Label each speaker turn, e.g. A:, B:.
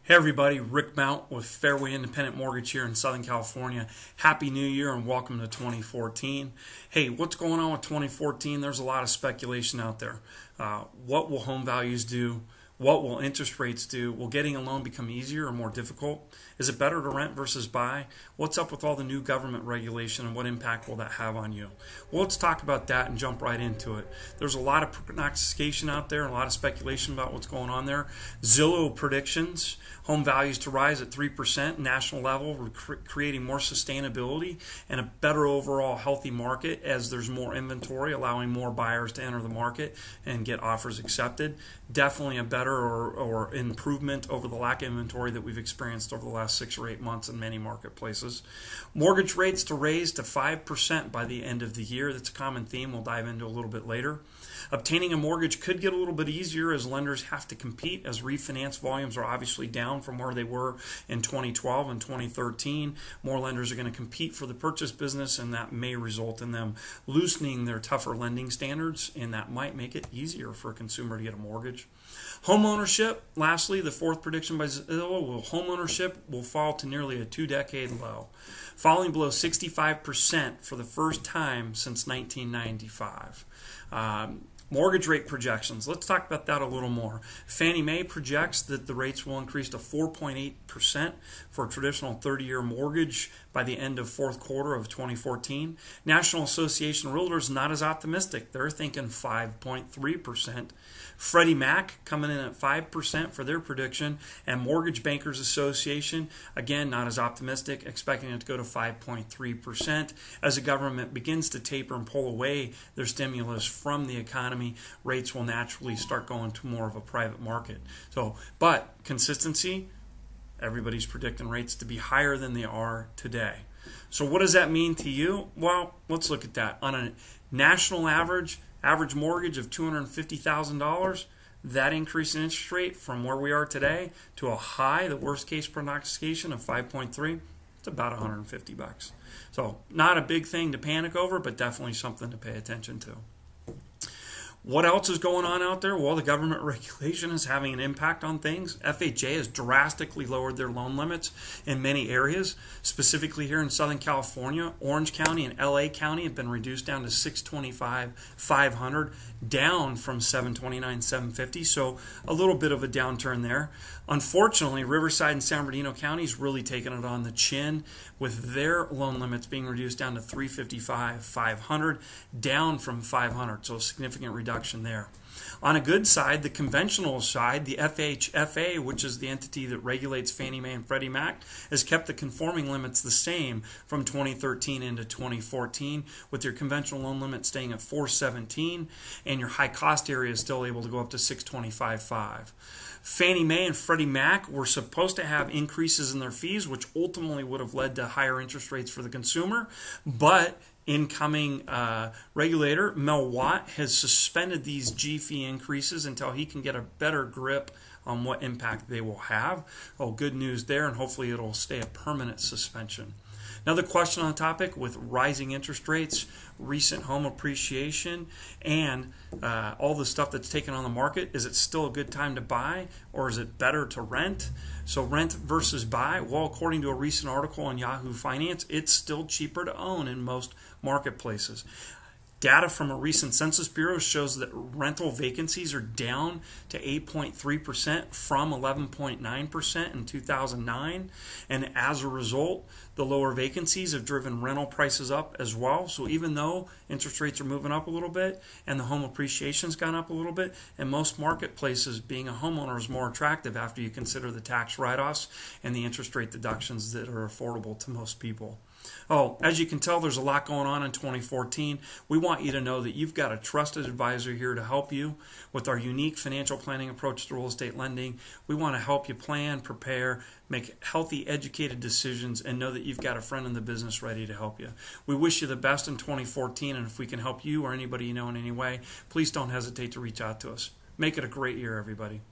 A: Hey everybody, Rick Mount with Fairway Independent Mortgage here in Southern California. Happy New Year and welcome to 2014. Hey, what's going on with 2014? There's a lot of speculation out there. What will home values do? What will interest rates do? Will getting a loan become easier or more difficult? Is it better to rent versus buy? What's up with all the new government regulation and what impact will that have on you? Well, let's talk about that and jump right into it. There's a lot of prognostication out there, a lot of speculation about what's going on there. Zillow predictions, home values to rise at 3% national level. We're creating more sustainability and a better overall healthy market as there's more inventory, allowing more buyers to enter the market and get offers accepted. Definitely a better or improvement over the lack of inventory that we've experienced over the last 6 or 8 months in many marketplaces. Mortgage rates to raise to 5% by the end of the year. That's a common theme we'll dive into a little bit later. Obtaining a mortgage could get a little bit easier as lenders have to compete, as refinance volumes are obviously down from where they were in 2012 and 2013. More lenders are going to compete for the purchase business, and that may result in them loosening their tougher lending standards, and that might make it easier for a consumer to get a mortgage. Home ownership, lastly, the fourth prediction by Zillow, home ownership will fall to nearly a 2-decade low, falling below 65% for the first time since 1995. Mortgage rate projections. Let's talk about that a little more. Fannie Mae projects that the rates will increase to 4.8% for a traditional 30-year mortgage by the end of fourth quarter of 2014. National Association of Realtors not as optimistic. They're thinking 5.3%. Freddie Mac coming in at 5% for their prediction, and Mortgage Bankers Association, again, not as optimistic, expecting it to go to 5.3%. As the government begins to taper and pull away their stimulus from the economy, rates will naturally start going to more of a private market. But consistency, everybody's predicting rates to be higher than they are today. So what does that mean to you? Well, let's look at that. On a national average mortgage of $250,000, that increase in interest rate from where we are today to a high, the worst case prognostication of 5.3, it's about $150. So not a big thing to panic over, but definitely something to pay attention to. What else is going on out there? Well, the government regulation is having an impact on things. FHA has drastically lowered their loan limits in many areas, specifically here in Southern California. Orange County and LA County have been reduced down to 625, 500, down from 729, 750. So a little bit of a downturn there. Unfortunately, Riverside and San Bernardino counties really taking it on the chin with their loan limits being reduced down to 355, 500, down from 500. So a significant reduction there. On a good side, the conventional side, the FHFA, which is the entity that regulates Fannie Mae and Freddie Mac, has kept the conforming limits the same from 2013 into 2014, with your conventional loan limit staying at 417, and your high cost area is still able to go up to 625.5. Fannie Mae and Freddie Mac were supposed to have increases in their fees, which ultimately would have led to higher interest rates for the consumer, but incoming regulator Mel Watt has suspended these G fee increases until he can get a better grip on what impact they will have. Good news there, and hopefully it'll stay a permanent suspension. Another question on the topic: with rising interest rates, recent home appreciation, and all the stuff that's taken on the market, is it still a good time to buy, or is it better to rent? So rent versus buy, well, according to a recent article on Yahoo Finance, it's still cheaper to own in most marketplaces. Data from a recent Census Bureau shows that rental vacancies are down to 8.3% from 11.9% in 2009. And as a result, the lower vacancies have driven rental prices up as well. So even though interest rates are moving up a little bit and the home appreciation's gone up a little bit, in most marketplaces, being a homeowner is more attractive after you consider the tax write-offs and the interest rate deductions that are affordable to most people. As you can tell, there's a lot going on in 2014. We want you to know that you've got a trusted advisor here to help you with our unique financial planning approach to real estate lending. We want to help you plan, prepare, make healthy, educated decisions, and know that you've got a friend in the business ready to help you. We wish you the best in 2014, and if we can help you or anybody you know in any way, please don't hesitate to reach out to us. Make it a great year, everybody.